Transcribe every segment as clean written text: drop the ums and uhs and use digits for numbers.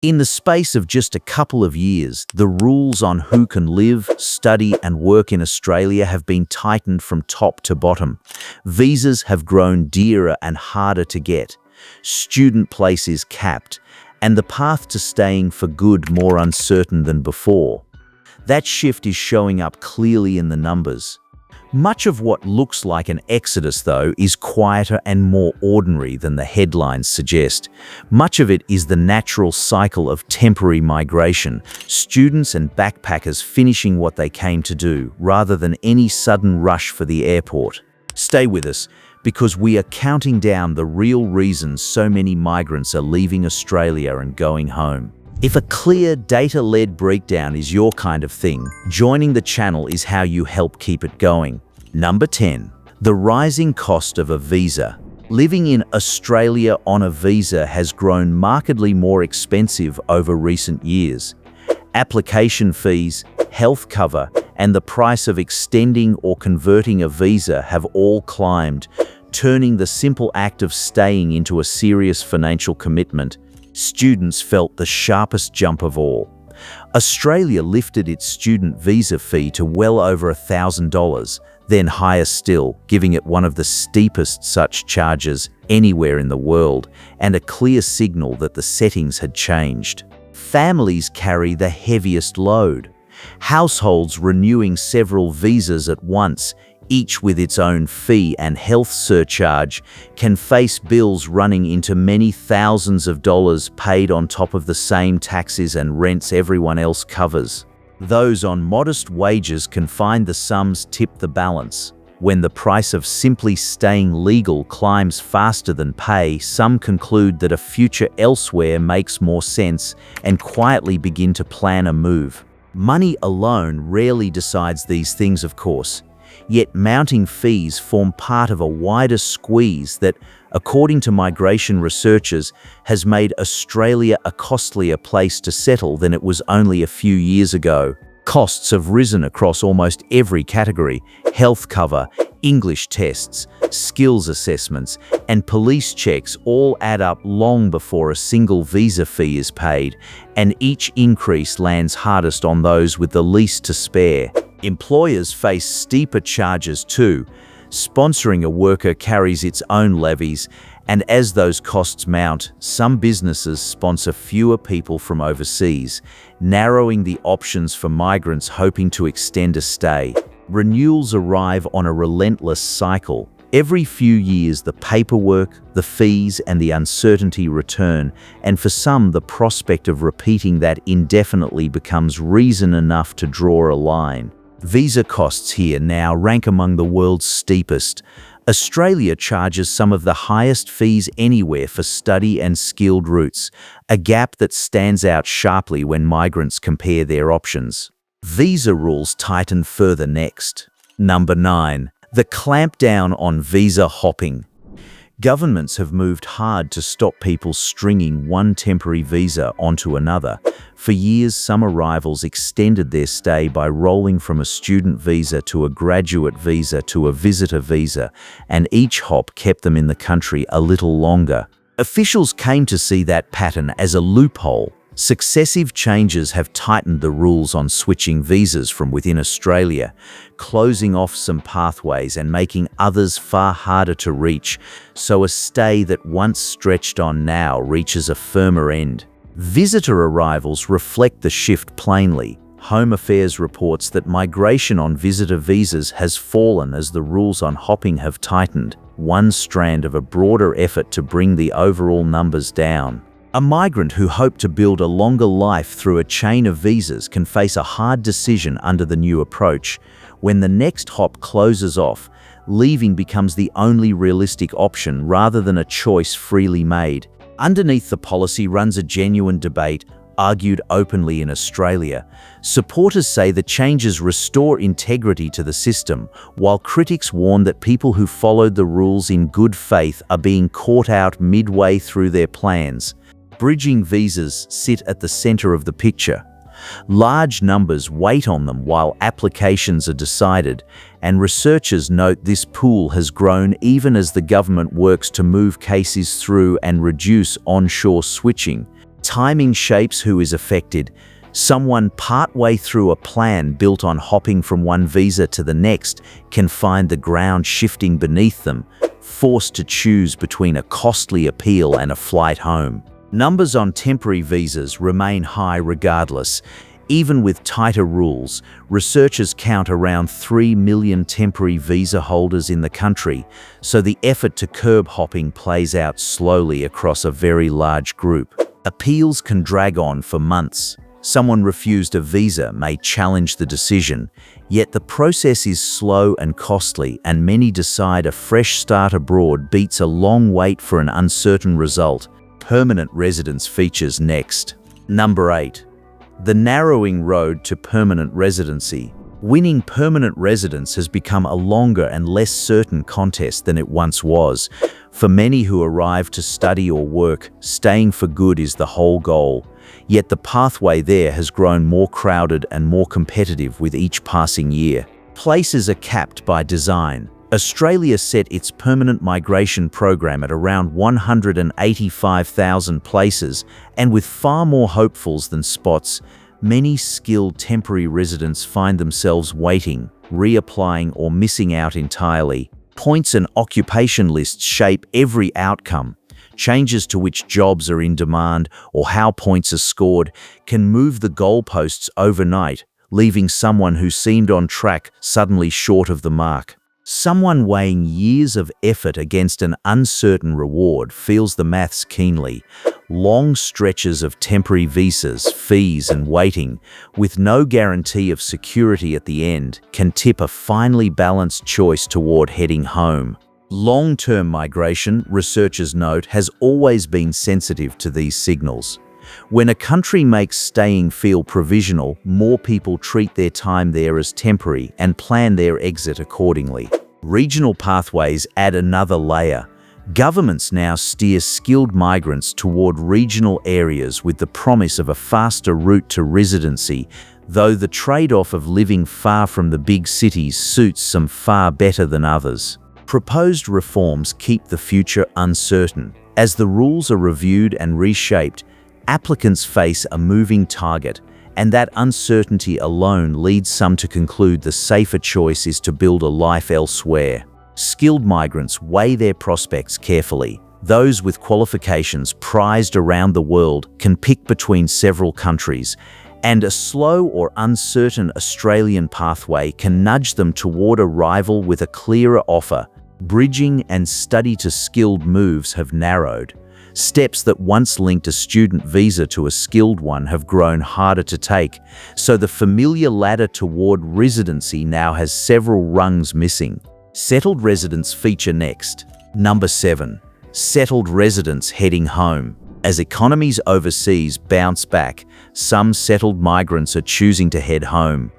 In the space of just a couple of years, the rules on who can live, study, and work in Australia have been tightened from top to bottom. Visas have grown dearer and harder to get. Student place is capped, and the path to staying for good more uncertain than before. That shift is showing up clearly in the numbers. Much of what looks like an exodus, though, is quieter and more ordinary than the headlines suggest. Much of it is the natural cycle of temporary migration, students and backpackers finishing what they came to do, rather than any sudden rush for the airport. Stay with us, because we are counting down the real reasons so many migrants are leaving Australia and going home. If a clear, data-led breakdown is your kind of thing, joining the channel is how you help keep it going. Number 10. The rising cost of a visa. Living in Australia on a visa has grown markedly more expensive over recent years. Application fees, health cover, and the price of extending or converting a visa have all climbed, turning the simple act of staying into a serious financial commitment. Students felt the sharpest jump of all. Australia lifted its student visa fee to well over $1,000, then higher still, giving it one of the steepest such charges anywhere in the world, and a clear signal that the settings had changed. Families carry the heaviest load. Households renewing several visas at once, each with its own fee and health surcharge, can face bills running into many thousands of dollars paid on top of the same taxes and rents everyone else covers. Those on modest wages can find the sums tip the balance. When the price of simply staying legal climbs faster than pay, some conclude that a future elsewhere makes more sense and quietly begin to plan a move. Money alone rarely decides these things, of course. Yet mounting fees form part of a wider squeeze that, according to migration researchers, has made Australia a costlier place to settle than it was only a few years ago. Costs have risen across almost every category: health cover, English tests, skills assessments, and police checks all add up long before a single visa fee is paid, and each increase lands hardest on those with the least to spare. Employers face steeper charges too. Sponsoring a worker carries its own levies, and as those costs mount, some businesses sponsor fewer people from overseas, narrowing the options for migrants hoping to extend a stay. Renewals arrive on a relentless cycle. Every few years, the paperwork, the fees, and the uncertainty return, and for some, the prospect of repeating that indefinitely becomes reason enough to draw a line. Visa costs here now rank among the world's steepest. Australia charges some of the highest fees anywhere for study and skilled routes, a gap that stands out sharply when migrants compare their options. Visa rules tighten further next. Number 9. The clampdown on visa hopping. Governments have moved hard to stop people stringing one temporary visa onto another. For years, some arrivals extended their stay by rolling from a student visa to a graduate visa to a visitor visa, and each hop kept them in the country a little longer. Officials came to see that pattern as a loophole. Successive changes have tightened the rules on switching visas from within Australia, closing off some pathways and making others far harder to reach, so a stay that once stretched on now reaches a firmer end. Visitor arrivals reflect the shift plainly. Home Affairs reports that migration on visitor visas has fallen as the rules on hopping have tightened, one strand of a broader effort to bring the overall numbers down. A migrant who hoped to build a longer life through a chain of visas can face a hard decision under the new approach. When the next hop closes off, leaving becomes the only realistic option rather than a choice freely made. Underneath the policy runs a genuine debate, argued openly in Australia. Supporters say the changes restore integrity to the system, while critics warn that people who followed the rules in good faith are being caught out midway through their plans. Bridging visas sit at the center of the picture. Large numbers wait on them while applications are decided, and researchers note this pool has grown even as the government works to move cases through and reduce onshore switching. Timing shapes who is affected. Someone partway through a plan built on hopping from one visa to the next can find the ground shifting beneath them, forced to choose between a costly appeal and a flight home. Numbers on temporary visas remain high regardless. Even with tighter rules, researchers count around 3 million temporary visa holders in the country, so the effort to curb hopping plays out slowly across a very large group. Appeals can drag on for months. Someone refused a visa may challenge the decision, yet the process is slow and costly, and many decide a fresh start abroad beats a long wait for an uncertain result. Permanent residence features next. Number 8. The narrowing road to permanent residency. Winning permanent residence has become a longer and less certain contest than it once was. For many who arrive to study or work, staying for good is the whole goal. Yet the pathway there has grown more crowded and more competitive with each passing year. Places are capped by design. Australia set its permanent migration program at around 185,000 places, and with far more hopefuls than spots, many skilled temporary residents find themselves waiting, reapplying, or missing out entirely. Points and occupation lists shape every outcome. Changes to which jobs are in demand or how points are scored can move the goalposts overnight, leaving someone who seemed on track suddenly short of the mark. Someone weighing years of effort against an uncertain reward feels the maths keenly. Long stretches of temporary visas, fees, and waiting, with no guarantee of security at the end, can tip a finely balanced choice toward heading home. Long-term migration, researchers note, has always been sensitive to these signals. When a country makes staying feel provisional, more people treat their time there as temporary and plan their exit accordingly. Regional pathways add another layer. Governments now steer skilled migrants toward regional areas with the promise of a faster route to residency, though the trade-off of living far from the big cities suits some far better than others. Proposed reforms keep the future uncertain. As the rules are reviewed and reshaped, applicants face a moving target, and that uncertainty alone leads some to conclude the safer choice is to build a life elsewhere. Skilled migrants weigh their prospects carefully. Those with qualifications prized around the world can pick between several countries, and a slow or uncertain Australian pathway can nudge them toward a rival with a clearer offer. Bridging and study to skilled moves have narrowed. Steps that once linked a student visa to a skilled one have grown harder to take, so the familiar ladder toward residency now has several rungs missing. Settled residents feature next. Number 7. Settled residents heading home. As economies overseas bounce back, some settled migrants are choosing to head home.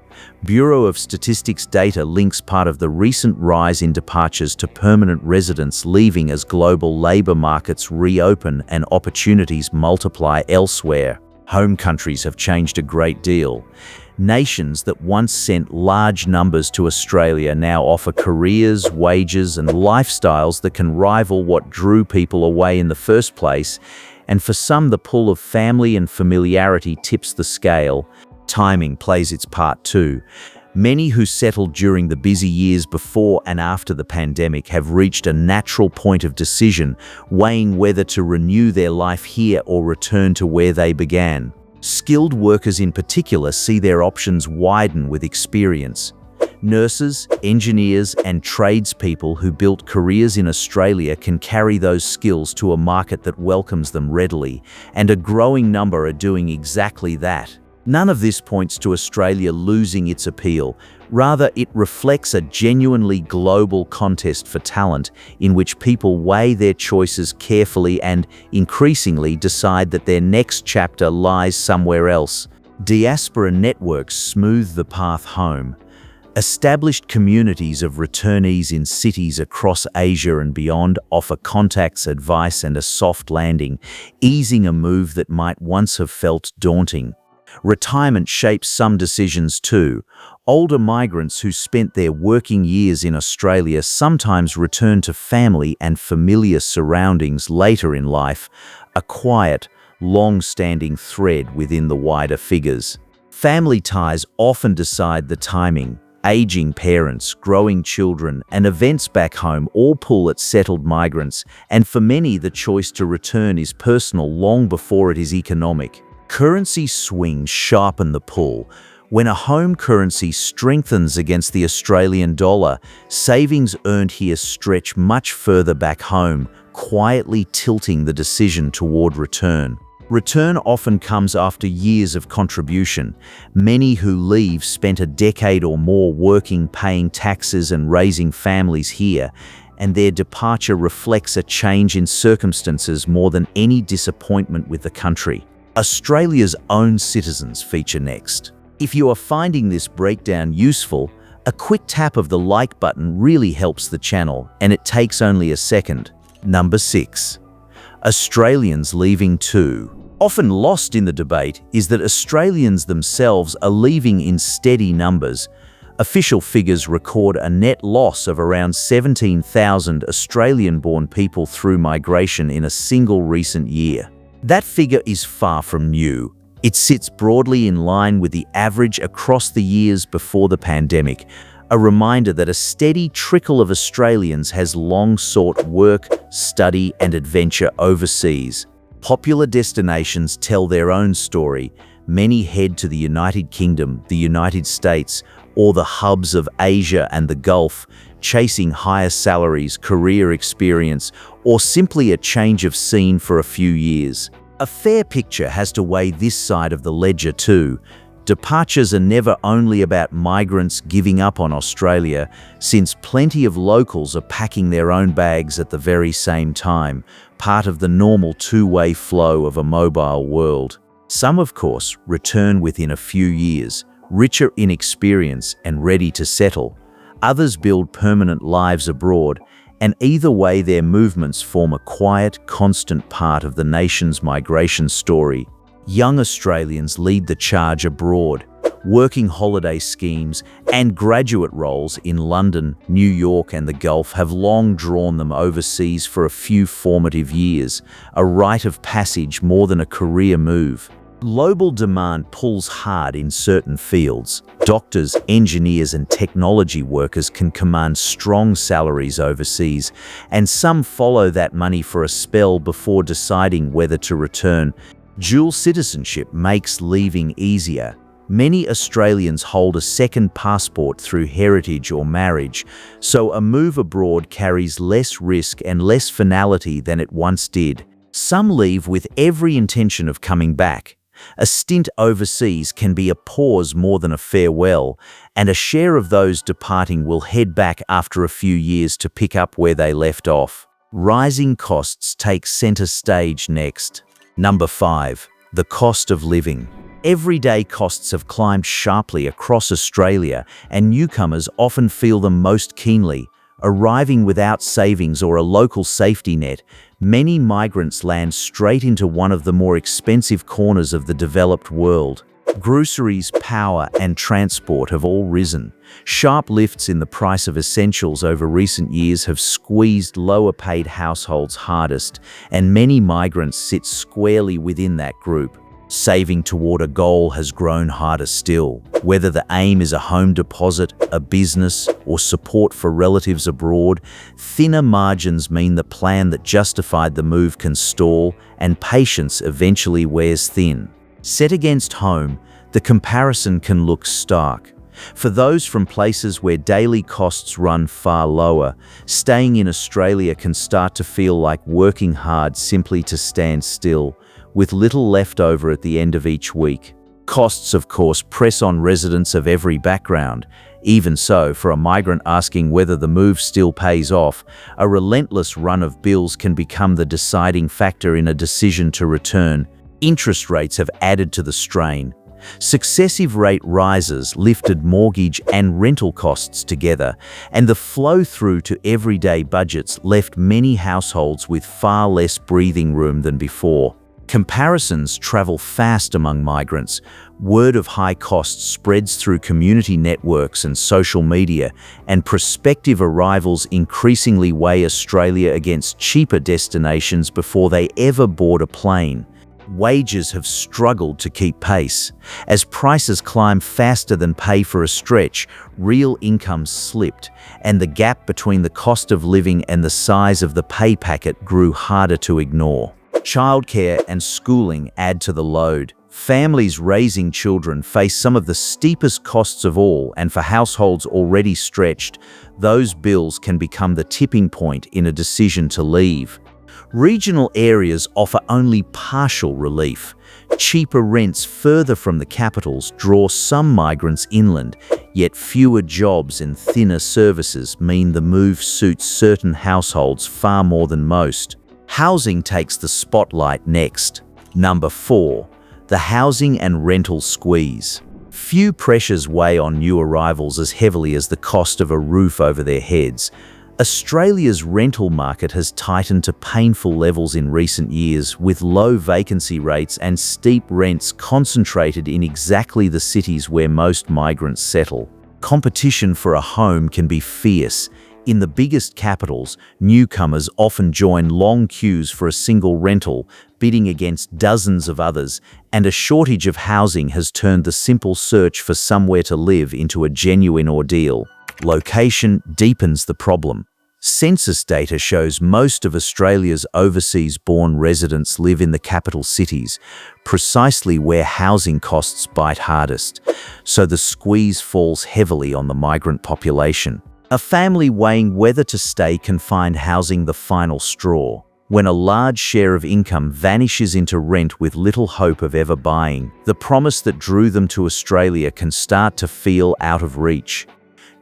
Bureau of Statistics data links part of the recent rise in departures to permanent residents leaving as global labor markets reopen and opportunities multiply elsewhere. Home countries have changed a great deal. Nations that once sent large numbers to Australia now offer careers, wages, and lifestyles that can rival what drew people away in the first place, and for some the pull of family and familiarity tips the scale. Timing plays its part too. Many who settled during the busy years before and after the pandemic have reached a natural point of decision, weighing whether to renew their life here or return to where they began. Skilled workers in particular see their options widen with experience. Nurses, engineers, and tradespeople who built careers in Australia can carry those skills to a market that welcomes them readily, and a growing number are doing exactly that. None of this points to Australia losing its appeal. Rather, it reflects a genuinely global contest for talent in which people weigh their choices carefully and, increasingly, decide that their next chapter lies somewhere else. Diaspora networks smooth the path home. Established communities of returnees in cities across Asia and beyond offer contacts, advice, and a soft landing, easing a move that might once have felt daunting. Retirement shapes some decisions too. Older migrants who spent their working years in Australia sometimes return to family and familiar surroundings later in life. A quiet, long-standing thread within the wider figures. Family ties often decide the timing. Aging parents, growing children, and events back home all pull at settled migrants, and for many the choice to return is personal long before it is economic. Currency swings sharpen the pull. When a home currency strengthens against the Australian dollar, savings earned here stretch much further back home, quietly tilting the decision toward return. Return often comes after years of contribution. Many who leave spent a decade or more working, paying taxes and raising families here, and their departure reflects a change in circumstances more than any disappointment with the country. Australia's own citizens feature next. If you are finding this breakdown useful, a quick tap of the like button really helps the channel, and it takes only a second. Number 6. Australians leaving too. Often lost in the debate is that Australians themselves are leaving in steady numbers. Official figures record a net loss of around 17,000 Australian-born people through migration in a single recent year. That figure is far from new. It sits broadly in line with the average across the years before the pandemic, a reminder that a steady trickle of Australians has long sought work, study, and adventure overseas. Popular destinations tell their own story. Many head to the United Kingdom, the United States, or the hubs of Asia and the Gulf, chasing higher salaries, career experience, or simply a change of scene for a few years. A fair picture has to weigh this side of the ledger too. Departures are never only about migrants giving up on Australia, since plenty of locals are packing their own bags at the very same time, part of the normal two-way flow of a mobile world. Some, of course, return within a few years, richer in experience and ready to settle. Others build permanent lives abroad, and either way their movements form a quiet, constant part of the nation's migration story. Young Australians lead the charge abroad. Working holiday schemes and graduate roles in London, New York, and the Gulf have long drawn them overseas for a few formative years, a rite of passage more than a career move. Global demand pulls hard in certain fields. Doctors, engineers, and technology workers can command strong salaries overseas, and some follow that money for a spell before deciding whether to return. Dual citizenship makes leaving easier. Many Australians hold a second passport through heritage or marriage, so a move abroad carries less risk and less finality than it once did. Some leave with every intention of coming back. A stint overseas can be a pause more than a farewell, and a share of those departing will head back after a few years to pick up where they left off. Rising costs take center stage next. Number 5. The cost of living. Everyday costs have climbed sharply across Australia, and newcomers often feel them most keenly. Arriving without savings or a local safety net, many migrants land straight into one of the more expensive corners of the developed world. Groceries, power, and transport have all risen. Sharp lifts in the price of essentials over recent years have squeezed lower-paid households hardest, and many migrants sit squarely within that group. Saving toward a goal has grown harder still. Whether the aim is a home deposit, a business, or support for relatives abroad, thinner margins mean the plan that justified the move can stall, and patience eventually wears thin. Set against home, the comparison can look stark. For those from places where daily costs run far lower, staying in Australia can start to feel like working hard simply to stand still, with little left over at the end of each week. Costs, of course, press on residents of every background. Even so, for a migrant asking whether the move still pays off, a relentless run of bills can become the deciding factor in a decision to return. Interest rates have added to the strain. Successive rate rises lifted mortgage and rental costs together, and the flow-through to everyday budgets left many households with far less breathing room than before. Comparisons travel fast among migrants. Word of high costs spreads through community networks and social media, and prospective arrivals increasingly weigh Australia against cheaper destinations before they ever board a plane. wages have struggled to keep pace. As prices climb faster than pay for a stretch, real incomes slipped, and the gap between the cost of living and the size of the pay packet grew harder to ignore. Childcare and schooling add to the load. Families raising children face some of the steepest costs of all, and for households already stretched, those bills can become the tipping point in a decision to leave. Regional areas offer only partial relief. Cheaper rents further from the capitals draw some migrants inland, yet fewer jobs and thinner services mean the move suits certain households far more than most. Housing takes the spotlight next. Number 4. The housing and rental squeeze. Few pressures weigh on new arrivals as heavily as the cost of a roof over their heads. Australia's rental market has tightened to painful levels in recent years, with low vacancy rates and steep rents concentrated in exactly the cities where most migrants settle. Competition for a home can be fierce. In the biggest capitals, newcomers often join long queues for a single rental, bidding against dozens of others, and a shortage of housing has turned the simple search for somewhere to live into a genuine ordeal. Location deepens the problem. Census data shows most of Australia's overseas-born residents live in the capital cities, precisely where housing costs bite hardest, so the squeeze falls heavily on the migrant population. A family weighing whether to stay can find housing the final straw. When a large share of income vanishes into rent with little hope of ever buying, the promise that drew them to Australia can start to feel out of reach.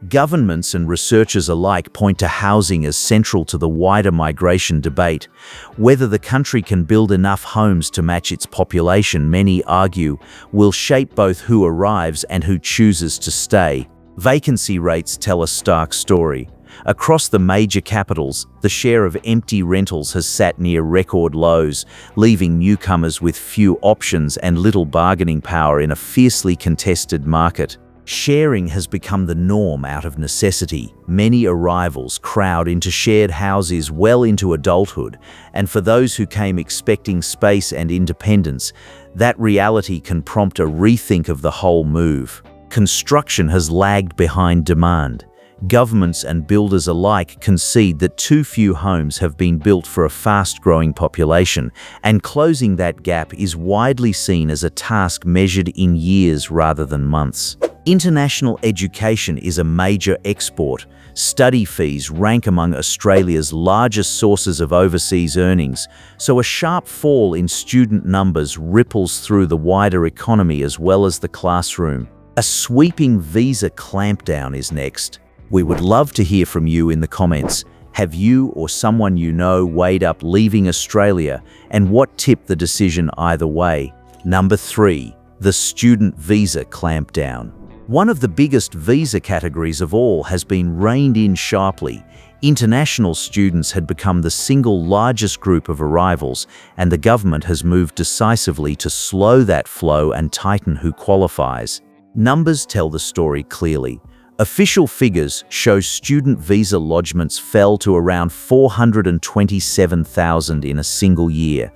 Governments and researchers alike point to housing as central to the wider migration debate. Whether the country can build enough homes to match its population, many argue, will shape both who arrives and who chooses to stay. Vacancy rates tell a stark story. Across the major capitals, the share of empty rentals has sat near record lows, leaving newcomers with few options and little bargaining power in a fiercely contested market. Sharing has become the norm out of necessity. Many arrivals crowd into shared houses well into adulthood, and for those who came expecting space and independence, that reality can prompt a rethink of the whole move. Construction has lagged behind demand. Governments and builders alike concede that too few homes have been built for a fast-growing population, and closing that gap is widely seen as a task measured in years rather than months. International education is a major export. Study fees rank among Australia's largest sources of overseas earnings, so a sharp fall in student numbers ripples through the wider economy as well as the classroom. A sweeping visa clampdown is next. We would love to hear from you in the comments. Have you or someone you know weighed up leaving Australia, and what tipped the decision either way? Number 3. The student visa clampdown. One of the biggest visa categories of all has been reined in sharply. International students had become the single largest group of arrivals, and the government has moved decisively to slow that flow and tighten who qualifies. Numbers tell the story clearly. Official figures show student visa lodgements fell to around 427,000 in a single year,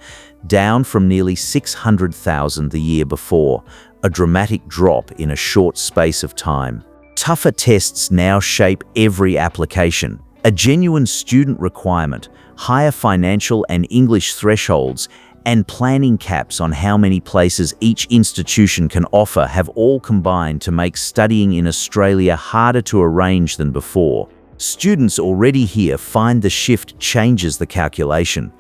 down from nearly 600,000 the year before, a dramatic drop in a short space of time. Tougher tests now shape every application. A genuine student requirement, higher financial and English thresholds, and planning caps on how many places each institution can offer have all combined to make studying in Australia harder to arrange than before. Students already here find the shift changes the calculation.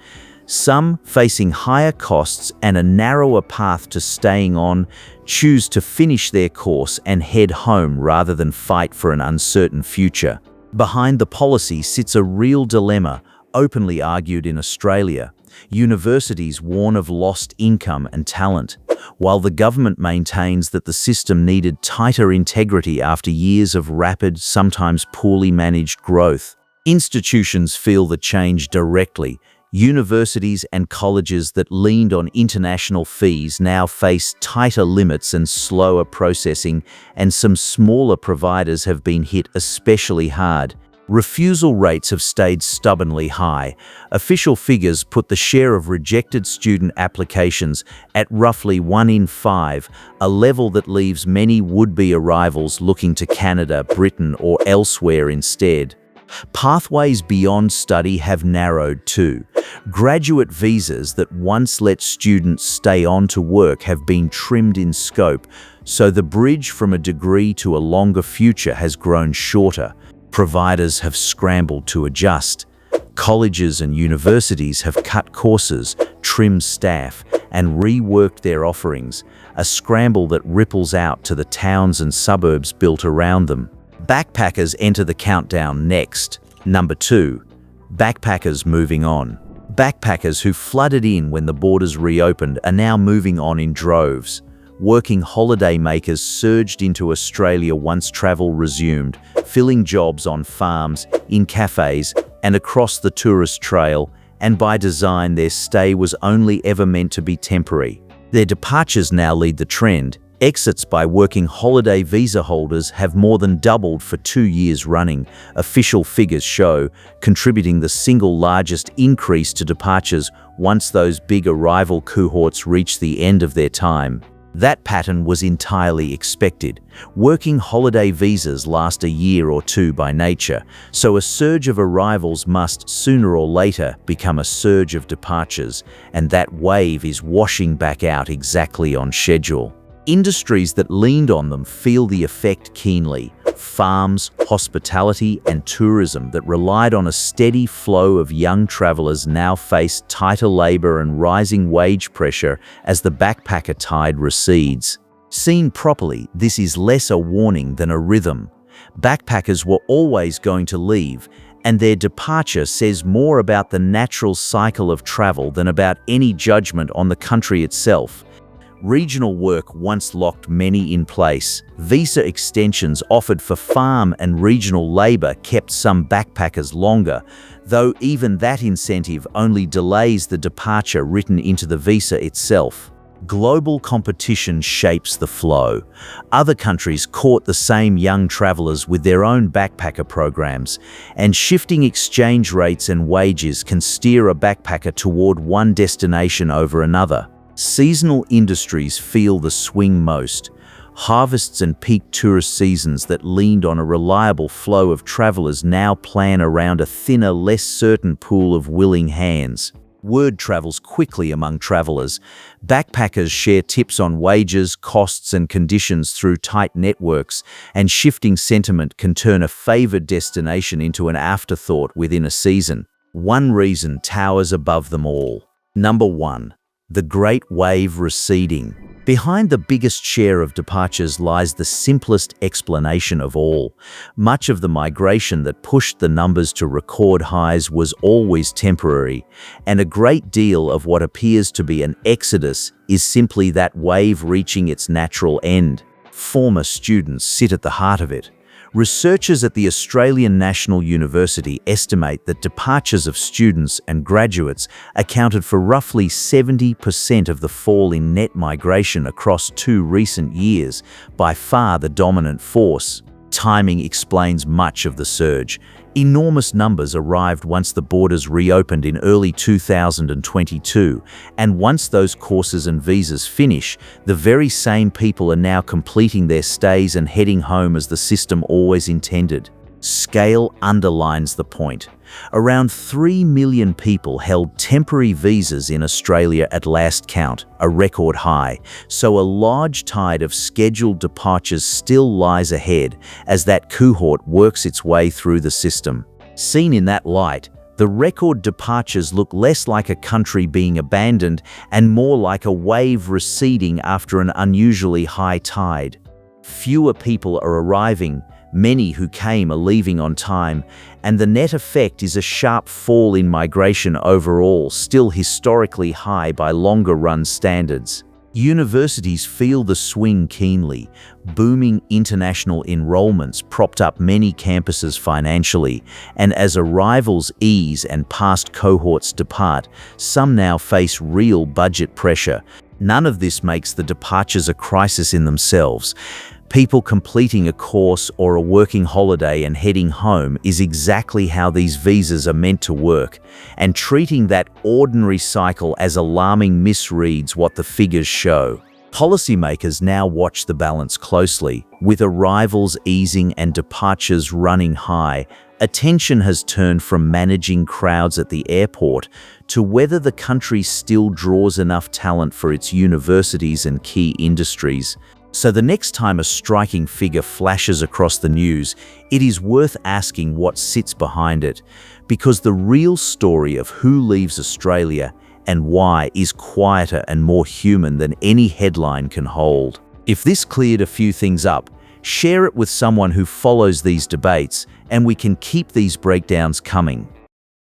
Some, facing higher costs and a narrower path to staying on, choose to finish their course and head home rather than fight for an uncertain future. Behind the policy sits a real dilemma, openly argued in Australia. Universities warn of lost income and talent, while the government maintains that the system needed tighter integrity after years of rapid, sometimes poorly managed growth. Institutions feel the change directly. Universities and colleges that leaned on international fees now face tighter limits and slower processing, and some smaller providers have been hit especially hard. Refusal rates have stayed stubbornly high. Official figures put the share of rejected student applications at roughly 1 in 5, a level that leaves many would-be arrivals looking to Canada, Britain, or elsewhere instead. Pathways beyond study have narrowed too. Graduate visas that once let students stay on to work have been trimmed in scope, so the bridge from a degree to a longer future has grown shorter. Providers have scrambled to adjust. Colleges and universities have cut courses, trimmed staff, and reworked their offerings, a scramble that ripples out to the towns and suburbs built around them. Backpackers enter the countdown next. Number 2. Backpackers moving on. Backpackers who flooded in when the borders reopened are now moving on in droves. Working holiday makers surged into Australia once travel resumed, filling jobs on farms, in cafes, and across the tourist trail, and by design their stay was only ever meant to be temporary. Their departures now lead the trend. Exits by working holiday visa holders have more than doubled for 2 years running, official figures show, contributing the single largest increase to departures once those big arrival cohorts reach the end of their time. That pattern was entirely expected. Working holiday visas last a year or two by nature, so a surge of arrivals must, sooner or later, become a surge of departures, and that wave is washing back out exactly on schedule. Industries that leaned on them feel the effect keenly. Farms, hospitality, and tourism that relied on a steady flow of young travelers now face tighter labor and rising wage pressure as the backpacker tide recedes. Seen properly, this is less a warning than a rhythm. Backpackers were always going to leave, and their departure says more about the natural cycle of travel than about any judgment on the country itself. Regional work once locked many in place. Visa extensions offered for farm and regional labor kept some backpackers longer, though even that incentive only delays the departure written into the visa itself. Global competition shapes the flow. Other countries court the same young travelers with their own backpacker programs, and shifting exchange rates and wages can steer a backpacker toward one destination over another. Seasonal industries feel the swing most. Harvests and peak tourist seasons that leaned on a reliable flow of travelers now plan around a thinner, less certain pool of willing hands. Word travels quickly among travelers. Backpackers share tips on wages, costs, and conditions through tight networks, and shifting sentiment can turn a favored destination into an afterthought within a season. One reason towers above them all. Number 1. The Great Wave receding. Behind the biggest share of departures lies the simplest explanation of all. Much of the migration that pushed the numbers to record highs was always temporary, and a great deal of what appears to be an exodus is simply that wave reaching its natural end. Former students sit at the heart of it. Researchers at the Australian National University estimate that departures of students and graduates accounted for roughly 70% of the fall in net migration across 2 recent years, by far the dominant force. Timing explains much of the surge. Enormous numbers arrived once the borders reopened in early 2022, and once those courses and visas finish, the very same people are now completing their stays and heading home as the system always intended. Scale underlines the point. Around 3 million people held temporary visas in Australia at last count, a record high, so a large tide of scheduled departures still lies ahead as that cohort works its way through the system. Seen in that light, the record departures look less like a country being abandoned and more like a wave receding after an unusually high tide. Fewer people are arriving, many who came are leaving on time, and the net effect is a sharp fall in migration overall, still historically high by longer-run standards. Universities feel the swing keenly. Booming international enrollments propped up many campuses financially, and as arrivals ease and past cohorts depart, some now face real budget pressure. None of this makes the departures a crisis in themselves. People completing a course or a working holiday and heading home is exactly how these visas are meant to work, and treating that ordinary cycle as alarming misreads what the figures show. Policymakers now watch the balance closely. With arrivals easing and departures running high, attention has turned from managing crowds at the airport to whether the country still draws enough talent for its universities and key industries. So the next time a striking figure flashes across the news, it is worth asking what sits behind it, because the real story of who leaves Australia and why is quieter and more human than any headline can hold. If this cleared a few things up, share it with someone who follows these debates, and we can keep these breakdowns coming.